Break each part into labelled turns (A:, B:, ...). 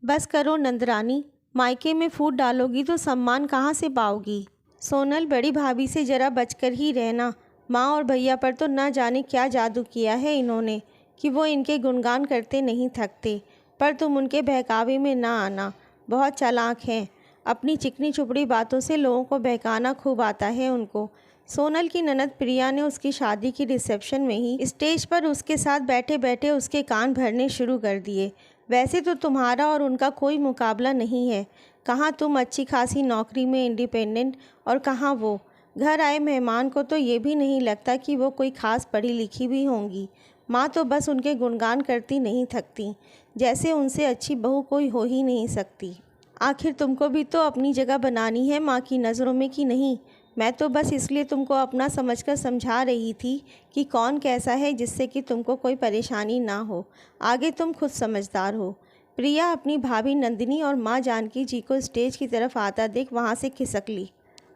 A: बस करो नंदरानी, मायके में फूट डालोगी तो सम्मान कहाँ से पाओगी। सोनल, बड़ी भाभी से ज़रा बचकर ही रहना। माँ और भैया पर तो ना जाने क्या जादू किया है इन्होंने कि वो इनके गुणगान करते नहीं थकते। पर तुम उनके बहकावे में ना आना, बहुत चालाक हैं। अपनी चिकनी चुपड़ी बातों से लोगों को बहकाना खूब आता है उनको। सोनल की ननद प्रिया ने उसकी शादी की रिसेप्शन में ही स्टेज पर उसके साथ बैठे बैठे उसके कान भरने शुरू कर दिए। वैसे तो तुम्हारा और उनका कोई मुकाबला नहीं है। कहाँ तुम अच्छी खासी नौकरी में इंडिपेंडेंट और कहाँ वो। घर आए मेहमान को तो ये भी नहीं लगता कि वो कोई ख़ास पढ़ी लिखी भी होंगी। माँ तो बस उनके गुणगान करती नहीं थकती, जैसे उनसे अच्छी बहू कोई हो ही नहीं सकती। आखिर तुमको भी तो अपनी जगह बनानी है माँ की नज़रों में कि नहीं। मैं तो बस इसलिए तुमको अपना समझकर समझा रही थी कि कौन कैसा है, जिससे कि तुमको कोई परेशानी ना हो। आगे तुम खुद समझदार हो। प्रिया अपनी भाभी नंदिनी और माँ जानकी जी को स्टेज की तरफ आता देख वहाँ से खिसक ली।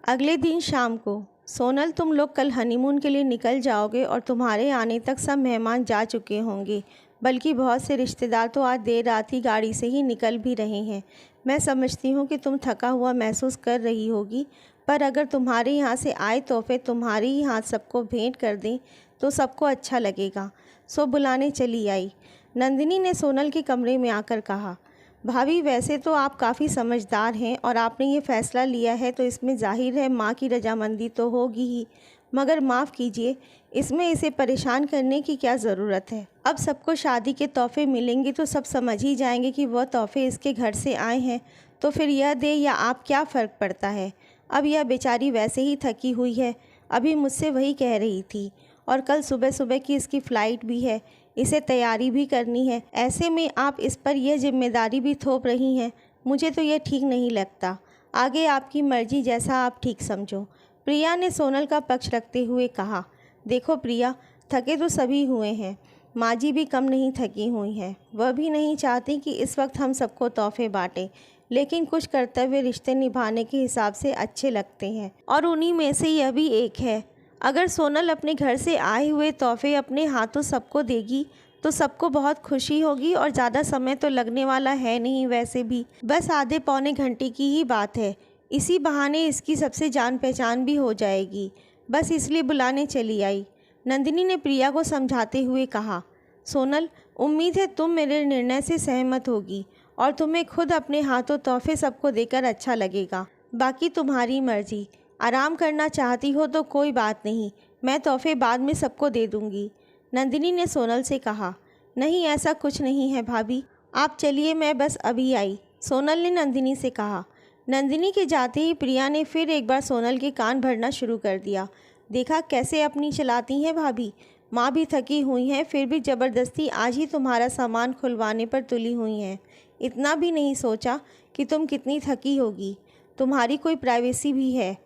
A: अगले दिन शाम को, सोनल, तुम लोग कल हनीमून के लिए निकल जाओगे और तुम्हारे आने तक सब मेहमान जा चुके होंगे। बल्कि बहुत से रिश्तेदार तो आज देर रात ही गाड़ी से ही निकल भी रहे हैं। मैं समझती हूँ कि तुम थका हुआ महसूस कर रही होगी, पर अगर तुम्हारे यहाँ से आए तोहफे तुम्हारे ही हाथ सबको भेंट कर दें तो सबको अच्छा लगेगा। सो बुलाने चली आई। नंदिनी ने सोनल के कमरे में आकर कहा, भाभी, वैसे तो आप काफ़ी समझदार हैं और आपने ये फ़ैसला लिया है तो इसमें ज़ाहिर है माँ की रजामंदी तो होगी ही, मगर माफ़ कीजिए, इसमें इसे परेशान करने की क्या ज़रूरत है। अब सबको शादी के तोहफे मिलेंगे तो सब समझ ही जाएंगे कि वह तोहफे इसके घर से आए हैं, तो फिर यह दे या आप क्या फ़र्क पड़ता है। अब यह बेचारी वैसे ही थकी हुई है, अभी मुझसे वही कह रही थी, और कल सुबह सुबह की इसकी फ़्लाइट भी है, इसे तैयारी भी करनी है। ऐसे में आप इस पर यह जिम्मेदारी भी थोप रही हैं। मुझे तो यह ठीक नहीं लगता। आगे आपकी मर्जी, जैसा आप ठीक समझो। प्रिया ने सोनल का पक्ष रखते हुए कहा, देखो प्रिया, थके तो सभी हुए हैं, माँ जी भी कम नहीं थकी हुई हैं। वह भी नहीं चाहती कि इस वक्त हम सबको तोहफे बांटें, लेकिन कुछ कर्तव्य रिश्ते निभाने के हिसाब से अच्छे लगते हैं, और उन्हीं में से यह भी एक है। अगर सोनल अपने घर से आए हुए तोहफे अपने हाथों सबको देगी तो सबको बहुत खुशी होगी, और ज़्यादा समय तो लगने वाला है नहीं, वैसे भी बस आधे पौने घंटे की ही बात है। इसी बहाने इसकी सबसे जान पहचान भी हो जाएगी। बस इसलिए बुलाने चली आई। नंदिनी ने प्रिया को समझाते हुए कहा, सोनल, उम्मीद है तुम मेरे निर्णय से सहमत होगी और तुम्हें खुद अपने हाथों तोहफे सबको देकर अच्छा लगेगा। बाकी तुम्हारी मर्जी। आराम करना चाहती हो तो कोई बात नहीं, मैं तोहफे बाद में सबको दे दूँगी। नंदिनी ने सोनल से कहा, नहीं, ऐसा कुछ नहीं है भाभी, आप चलिए, मैं बस अभी आई। सोनल ने नंदिनी से कहा। नंदिनी के जाते ही प्रिया ने फिर एक बार सोनल के कान भरना शुरू कर दिया। देखा कैसे अपनी चलाती हैं भाभी। माँ भी थकी हुई हैं, फिर भी ज़बरदस्ती आज ही तुम्हारा सामान खुलवाने पर तुली हुई हैं। इतना भी नहीं सोचा कि तुम कितनी थकी होगी। तुम्हारी कोई प्राइवेसी भी है।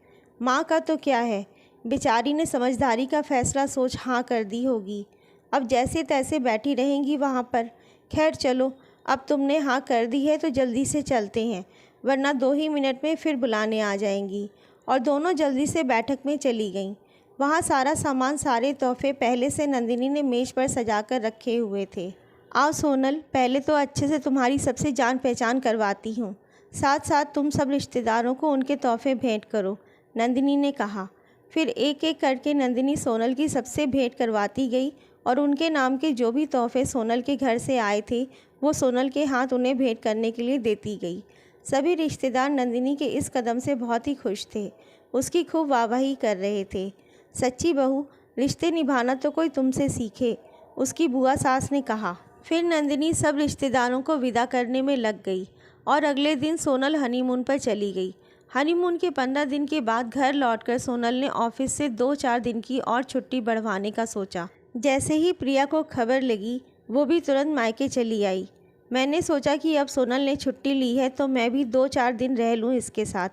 A: माँ का तो क्या है, बेचारी ने समझदारी का फ़ैसला सोच हाँ कर दी होगी। अब जैसे तैसे बैठी रहेंगी वहाँ पर। खैर चलो, अब तुमने हाँ कर दी है तो जल्दी से चलते हैं, वरना 2 ही मिनट में फिर बुलाने आ जाएंगी। और दोनों जल्दी से बैठक में चली गईं। वहाँ सारा सामान, सारे तोहफे पहले से नंदिनी ने मेज़ पर सजा कर रखे हुए थे। आओ सोनल, पहले तो अच्छे से तुम्हारी सबसे जान पहचान करवाती हूँ, साथ साथ तुम सब रिश्तेदारों को उनके तोहफे भेंट करो, नंदिनी ने कहा। फिर एक एक करके नंदिनी सोनल की सबसे भेंट करवाती गई, और उनके नाम के जो भी तोहफे सोनल के घर से आए थे वो सोनल के हाथ उन्हें भेंट करने के लिए देती गई। सभी रिश्तेदार नंदिनी के इस कदम से बहुत ही खुश थे, उसकी खूब वाहवाही कर रहे थे। सच्ची बहू, रिश्ते निभाना तो कोई तुमसे सीखे, उसकी बुआ सास ने कहा। फिर नंदिनी सब रिश्तेदारों को विदा करने में लग गई, और अगले दिन सोनल हनीमून पर चली गई। हनीमून के 15 दिन के बाद घर लौटकर सोनल ने ऑफिस से 2-4 दिन की और छुट्टी बढ़वाने का सोचा। जैसे ही प्रिया को खबर लगी, वो भी तुरंत मायके चली आई। मैंने सोचा कि अब सोनल ने छुट्टी ली है तो मैं भी 2-4 दिन रह लूँ इसके साथ,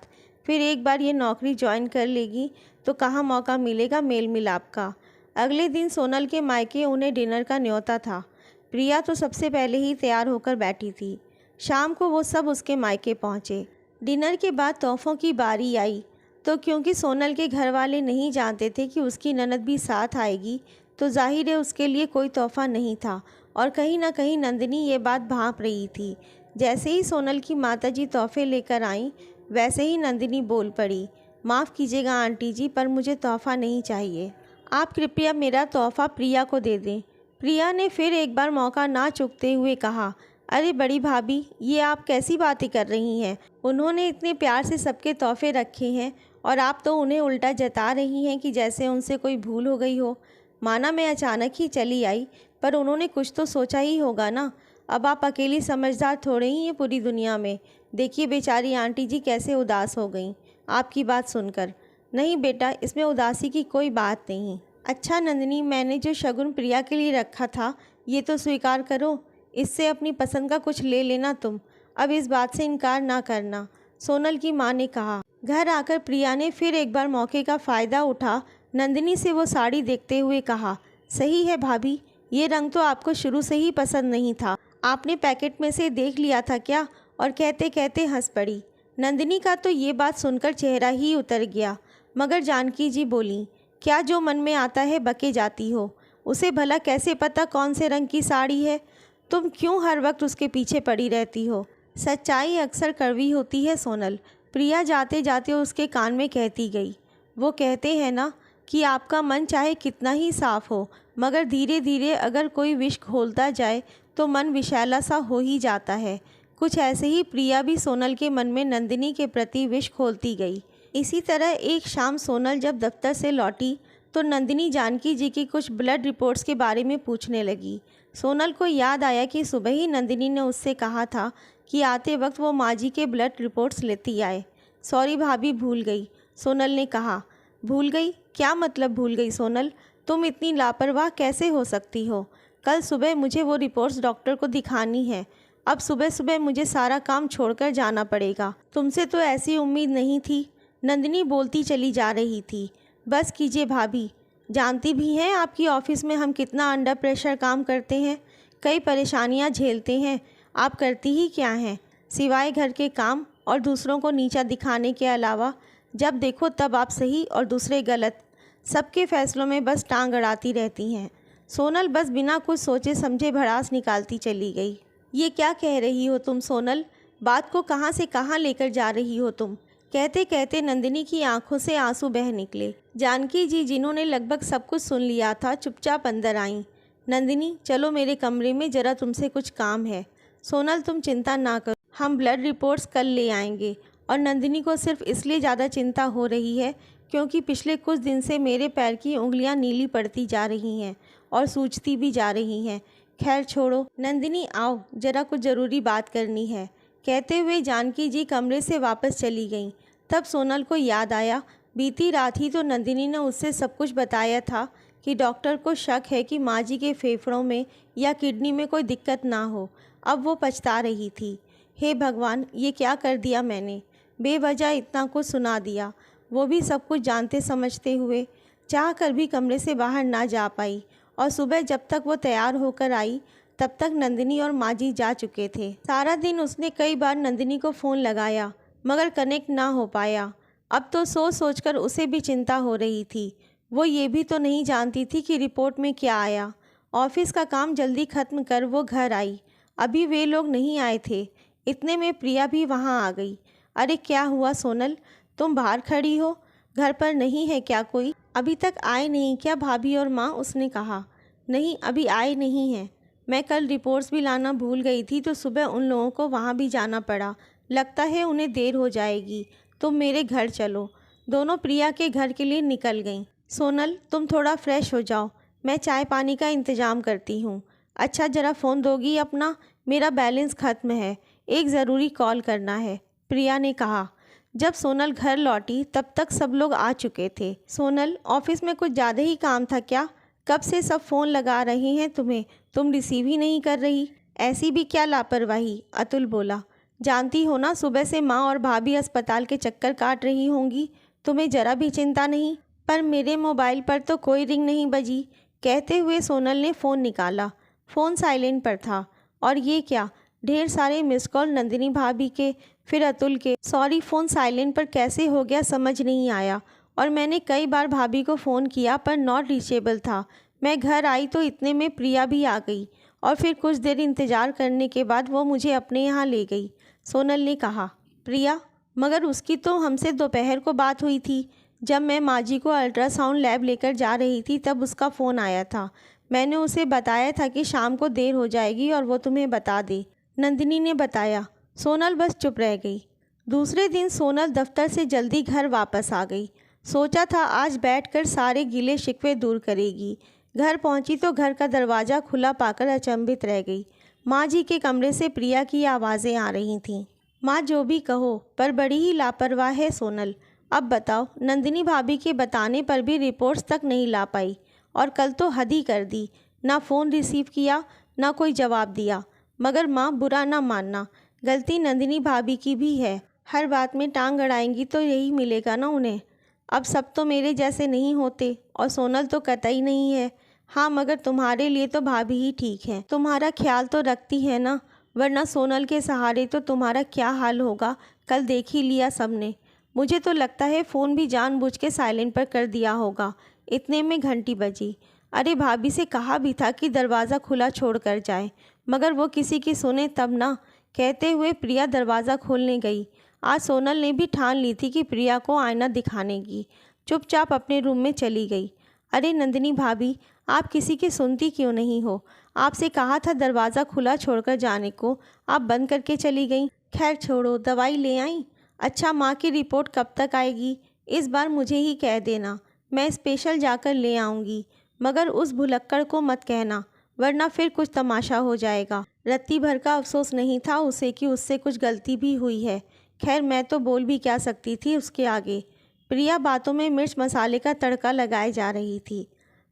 A: फिर एक बार ये नौकरी ज्वाइन कर लेगी तो कहाँ मौका मिलेगा मेल मिलाप का। अगले दिन सोनल के मायके उन्हें डिनर का न्योता था। प्रिया तो सबसे पहले ही तैयार होकर बैठी थी। शाम को वो सब उसके मायके पहुँचे। डिनर के बाद तोहफ़ों की बारी आई, तो क्योंकि सोनल के घर वाले नहीं जानते थे कि उसकी ननद भी साथ आएगी, तो जाहिर है उसके लिए कोई तोहफ़ा नहीं था, और कहीं ना कहीं नंदिनी ये बात भांप रही थी। जैसे ही सोनल की माताजी तोहफे लेकर आईं, वैसे ही नंदिनी बोल पड़ी, माफ़ कीजिएगा आंटी जी, पर मुझे तोहफ़ा नहीं चाहिए। आप कृपया मेरा तोहफ़ा प्रिया को दे दें। प्रिया ने फिर एक बार मौका ना चूकते हुए कहा, अरे बड़ी भाभी, ये आप कैसी बातें कर रही हैं? उन्होंने इतने प्यार से सबके तोहफे रखे हैं और आप तो उन्हें उल्टा जता रही हैं कि जैसे उनसे कोई भूल हो गई हो। माना मैं अचानक ही चली आई, पर उन्होंने कुछ तो सोचा ही होगा ना। अब आप अकेली समझदार थोड़े ही हैं पूरी दुनिया में। देखिए बेचारी आंटी जी कैसे उदास हो गईं आपकी बात सुनकर। नहीं बेटा, इसमें उदासी की कोई बात नहीं। अच्छा नंदिनी, मैंने जो शगुन प्रिया के लिए रखा था, ये तो स्वीकार करो। इससे अपनी पसंद का कुछ ले लेना तुम। अब इस बात से इनकार ना करना, सोनल की माँ ने कहा। घर आकर प्रिया ने फिर एक बार मौके का फ़ायदा उठा नंदिनी से वो साड़ी देखते हुए कहा, सही है भाभी, ये रंग तो आपको शुरू से ही पसंद नहीं था। आपने पैकेट में से देख लिया था क्या? और कहते कहते हंस पड़ी। नंदिनी का तो ये बात सुनकर चेहरा ही उतर गया, मगर जानकी जी बोली, क्या जो मन में आता है बके जाती हो? उसे भला कैसे पता कौन से रंग की साड़ी है? तुम क्यों हर वक्त उसके पीछे पड़ी रहती हो? सच्चाई अक्सर कड़वी होती है सोनल, प्रिया जाते जाते उसके कान में कहती गई। वो कहते हैं ना कि आपका मन चाहे कितना ही साफ हो, मगर धीरे धीरे अगर कोई विष घोलता जाए तो मन विषैला सा हो ही जाता है। कुछ ऐसे ही प्रिया भी सोनल के मन में नंदिनी के प्रति विष घोलती गई। इसी तरह एक शाम सोनल जब दफ्तर से लौटी तो नंदिनी जानकी जी की कुछ ब्लड रिपोर्ट्स के बारे में पूछने लगी। सोनल को याद आया कि सुबह ही नंदिनी ने उससे कहा था कि आते वक्त वो माँ जी के ब्लड रिपोर्ट्स लेती आए। सॉरी भाभी, भूल गई, सोनल ने कहा। भूल गई? क्या मतलब भूल गई सोनल? तुम इतनी लापरवाह कैसे हो सकती हो? कल सुबह मुझे वो रिपोर्ट्स डॉक्टर को दिखानी है। अब सुबह सुबह मुझे सारा काम छोड़कर जाना पड़ेगा। तुमसे तो ऐसी उम्मीद नहीं थी। नंदिनी बोलती चली जा रही थी। बस कीजिए भाभी, जानती भी हैं आपकी ऑफिस में हम कितना अंडर प्रेशर काम करते हैं, कई परेशानियां झेलते हैं। आप करती ही क्या हैं सिवाय घर के काम और दूसरों को नीचा दिखाने के अलावा? जब देखो तब आप सही और दूसरे गलत, सबके फैसलों में बस टांग अड़ाती रहती हैं। सोनल बस बिना कुछ सोचे समझे भड़ास निकालती चली गई। ये क्या कह रही हो तुम सोनल? बात को कहाँ से कहाँ लेकर जा रही हो तुम? कहते कहते नंदिनी की आंखों से आंसू बह निकले। जानकी जी, जिन्होंने लगभग सब कुछ सुन लिया था, चुपचाप अंदर आईं। नंदिनी, चलो मेरे कमरे में, ज़रा तुमसे कुछ काम है। सोनल, तुम चिंता ना करो, हम ब्लड रिपोर्ट्स कल ले आएंगे। और नंदिनी को सिर्फ इसलिए ज़्यादा चिंता हो रही है क्योंकि पिछले कुछ दिन से मेरे पैर की उंगलियां नीली पड़ती जा रही हैं और सूजती भी जा रही हैं। खैर छोड़ो, नंदिनी आओ, ज़रा कुछ ज़रूरी बात करनी है। कहते हुए जानकी जी कमरे से वापस चली गईं। तब सोनल को याद आया, बीती रात ही तो नंदिनी ने उससे सब कुछ बताया था कि डॉक्टर को शक है कि माँ जी के फेफड़ों में या किडनी में कोई दिक्कत ना हो। अब वो पछता रही थी। हे भगवान, ये क्या कर दिया मैंने? बेवजह इतना कुछ सुना दिया, वो भी सब कुछ जानते समझते हुए। चाह कर भी कमरे से बाहर ना जा पाई और सुबह जब तक वो तैयार होकर आई तब तक नंदिनी और माँ जी जा चुके थे। सारा दिन उसने कई बार नंदिनी को फ़ोन लगाया मगर कनेक्ट ना हो पाया। अब तो सोच सोचकर उसे भी चिंता हो रही थी। वो ये भी तो नहीं जानती थी कि रिपोर्ट में क्या आया। ऑफिस का काम जल्दी ख़त्म कर वो घर आई। अभी वे लोग नहीं आए थे। इतने में प्रिया भी वहाँ आ गई। अरे क्या हुआ सोनल, तुम बाहर खड़ी हो? घर पर नहीं है क्या कोई? अभी तक आए नहीं क्या भाभी और माँ? उसने कहा। नहीं, अभी आए नहीं हैं। मैं कल रिपोर्ट्स भी लाना भूल गई थी तो सुबह उन लोगों को वहाँ भी जाना पड़ा। लगता है उन्हें देर हो जाएगी। तुम मेरे घर चलो। दोनों प्रिया के घर के लिए निकल गईं। सोनल, तुम थोड़ा फ्रेश हो जाओ, मैं चाय पानी का इंतज़ाम करती हूँ। अच्छा, ज़रा फ़ोन दोगी अपना? मेरा बैलेंस ख़त्म है, एक ज़रूरी कॉल करना है, प्रिया ने कहा। जब सोनल घर लौटी तब तक सब लोग आ चुके थे। सोनल, ऑफिस में कुछ ज़्यादा ही काम था क्या? कब से सब फ़ोन लगा रहे हैं तुम्हें, तुम रिसीव ही नहीं कर रही। ऐसी भी क्या लापरवाही? अतुल बोला। जानती हो ना, सुबह से माँ और भाभी अस्पताल के चक्कर काट रही होंगी, तुम्हें ज़रा भी चिंता नहीं। पर मेरे मोबाइल पर तो कोई रिंग नहीं बजी। कहते हुए सोनल ने फ़ोन निकाला। फ़ोन साइलेंट पर था। और ये क्या, ढेर सारे मिस कॉल नंदिनी भाभी के, फिर अतुल के। सॉरी, फ़ोन साइलेंट पर कैसे हो गया समझ नहीं आया। और मैंने कई बार भाभी को फ़ोन किया पर नॉट रीचेबल था। मैं घर आई तो इतने में प्रिया भी आ गई और फिर कुछ देर इंतज़ार करने के बाद वो मुझे अपने यहाँ ले गई। सोनल ने कहा। प्रिया, मगर उसकी तो हमसे दोपहर को बात हुई थी। जब मैं माजी को अल्ट्रासाउंड लैब लेकर जा रही थी तब उसका फ़ोन आया था। मैंने उसे बताया था कि शाम को देर हो जाएगी और वो तुम्हें बता दे, नंदिनी ने बताया। सोनल बस चुप रह गई। दूसरे दिन सोनल दफ्तर से जल्दी घर वापस आ गई। सोचा था आज बैठकर सारे गिले शिकवे दूर करेगी। घर पहुंची तो घर का दरवाज़ा खुला पाकर अचंभित रह गई। माँ जी के कमरे से प्रिया की आवाज़ें आ रही थीं। माँ जो भी कहो, पर बड़ी ही लापरवाह है सोनल। अब बताओ, नंदिनी भाभी के बताने पर भी रिपोर्ट्स तक नहीं ला पाई और कल तो हद ही कर दी। ना फ़ोन रिसीव किया, ना कोई जवाब दिया। मगर माँ, बुरा ना मानना, गलती नंदिनी भाभी की भी है। हर बात में टांग अड़ाएंगी तो यही मिलेगा ना उन्हें। अब सब तो मेरे जैसे नहीं होते और सोनल तो कतई नहीं है। हाँ, मगर तुम्हारे लिए तो भाभी ही ठीक है। तुम्हारा ख्याल तो रखती है ना, वरना सोनल के सहारे तो तुम्हारा क्या हाल होगा कल देख ही लिया सबने। मुझे तो लगता है फ़ोन भी जानबूझ के साइलेंट पर कर दिया होगा। इतने में घंटी बजी। अरे भाभी से कहा भी था कि दरवाज़ा खुला छोड़ कर जाए, मगर वो किसी की सुने तब ना। कहते हुए प्रिया दरवाज़ा खोलने गई। आज सोनल ने भी ठान ली थी कि प्रिया को आईना दिखाने की। चुपचाप अपने रूम में चली गई। अरे नंदिनी भाभी, आप किसी की सुनती क्यों नहीं हो? आपसे कहा था दरवाज़ा खुला छोड़कर जाने को, आप बंद करके चली गई। खैर छोड़ो, दवाई ले आई? अच्छा, माँ की रिपोर्ट कब तक आएगी? इस बार मुझे ही कह देना, मैं स्पेशल जाकर ले आऊँगी। मगर उस भुलक्कड़ को मत कहना, वरना फिर कुछ तमाशा हो जाएगा। रत्ती भर का अफसोस नहीं था उसे कि उससे कुछ गलती भी हुई है। खैर, मैं तो बोल भी क्या सकती थी उसके आगे। प्रिया बातों में मिर्च मसाले का तड़का लगाए जा रही थी।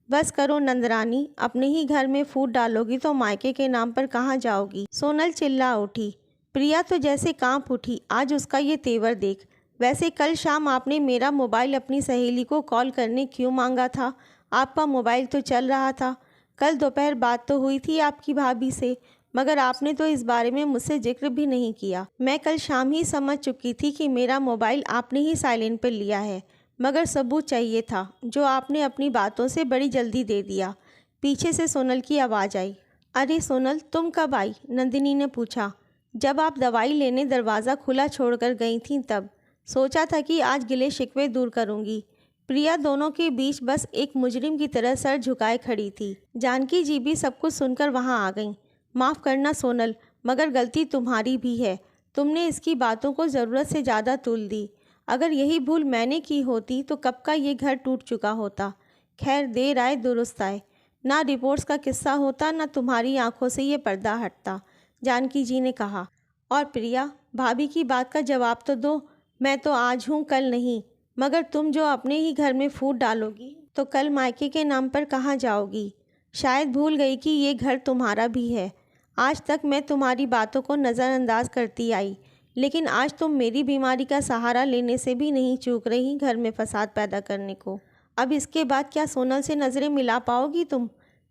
A: बस करो नंदरानी, अपने ही घर में फूट डालोगी तो मायके के नाम पर कहाँ जाओगी? सोनल चिल्ला उठी। प्रिया तो जैसे कांप उठी। आज उसका ये तेवर देख। वैसे कल शाम आपने मेरा मोबाइल अपनी सहेली को कॉल करने क्यों मांगा था? आपका मोबाइल तो चल रहा था। कल दोपहर बात तो हुई थी आपकी भाभी से, मगर आपने तो इस बारे में मुझसे जिक्र भी नहीं किया। मैं कल शाम ही समझ चुकी थी कि मेरा मोबाइल आपने ही साइलेंट पर लिया है, मगर सबूत चाहिए था, जो आपने अपनी बातों से बड़ी जल्दी दे दिया। पीछे से सोनल की आवाज़ आई। अरे सोनल, तुम कब आई? नंदिनी ने पूछा। जब आप दवाई लेने दरवाज़ा खुला छोड़कर गई थीं तब। सोचा था कि आज गिले शिकवे दूर करूंगी। प्रिया दोनों के बीच बस एक मुजरिम की तरह सर झुकाए खड़ी थी। जानकी जी भी सब कुछ सुनकर वहां आ गईं। माफ़ करना सोनल, मगर गलती तुम्हारी भी है। तुमने इसकी बातों को ज़रूरत से ज़्यादा तुल दी। अगर यही भूल मैंने की होती तो कब का ये घर टूट चुका होता। खैर, देर आए दुरुस्त आए। ना रिपोर्ट्स का किस्सा होता, ना तुम्हारी आंखों से ये पर्दा हटता, जानकी जी ने कहा। और प्रिया, भाभी की बात का जवाब तो दो। मैं तो आज हूँ, कल नहीं। मगर तुम जो अपने ही घर में फूट डालोगी तो कल मायके के नाम पर कहाँ जाओगी? शायद भूल गई कि ये घर तुम्हारा भी है। आज तक मैं तुम्हारी बातों को नज़रअंदाज करती आई, लेकिन आज तुम मेरी बीमारी का सहारा लेने से भी नहीं चूक रही घर में फसाद पैदा करने को। अब इसके बाद क्या सोनल से नज़रें मिला पाओगी तुम?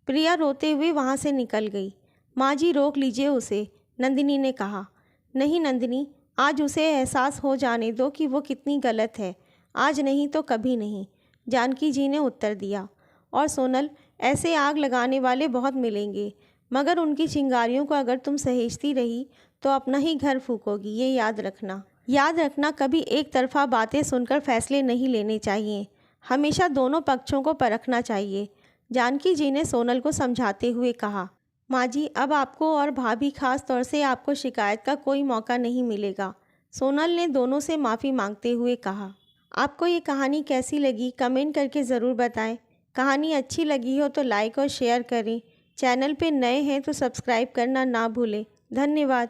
A: प्रिया रोते हुए वहाँ से निकल गई। माँ जी, रोक लीजिए उसे, नंदिनी ने कहा। नहीं नंदिनी, आज उसे एहसास हो जाने दो कि वो कितनी गलत है। आज नहीं तो कभी नहीं, जानकी जी ने उत्तर दिया। और सोनल, ऐसे आग लगाने वाले बहुत मिलेंगे, मगर उनकी चिंगारियों को अगर तुम सहेजती रही तो अपना ही घर फूकोगी, ये याद रखना। याद रखना, कभी एक तरफा बातें सुनकर फैसले नहीं लेने चाहिए। हमेशा दोनों पक्षों को परखना चाहिए, जानकी जी ने सोनल को समझाते हुए कहा। माँ जी, अब आपको और भाभी, खास तौर से आपको शिकायत का कोई मौका नहीं मिलेगा, सोनल ने दोनों से माफ़ी मांगते हुए कहा। आपको ये कहानी कैसी लगी कमेंट करके ज़रूर बताएं। कहानी अच्छी लगी हो तो लाइक और शेयर करें। चैनल पे नए हैं तो सब्सक्राइब करना ना भूलें। धन्यवाद।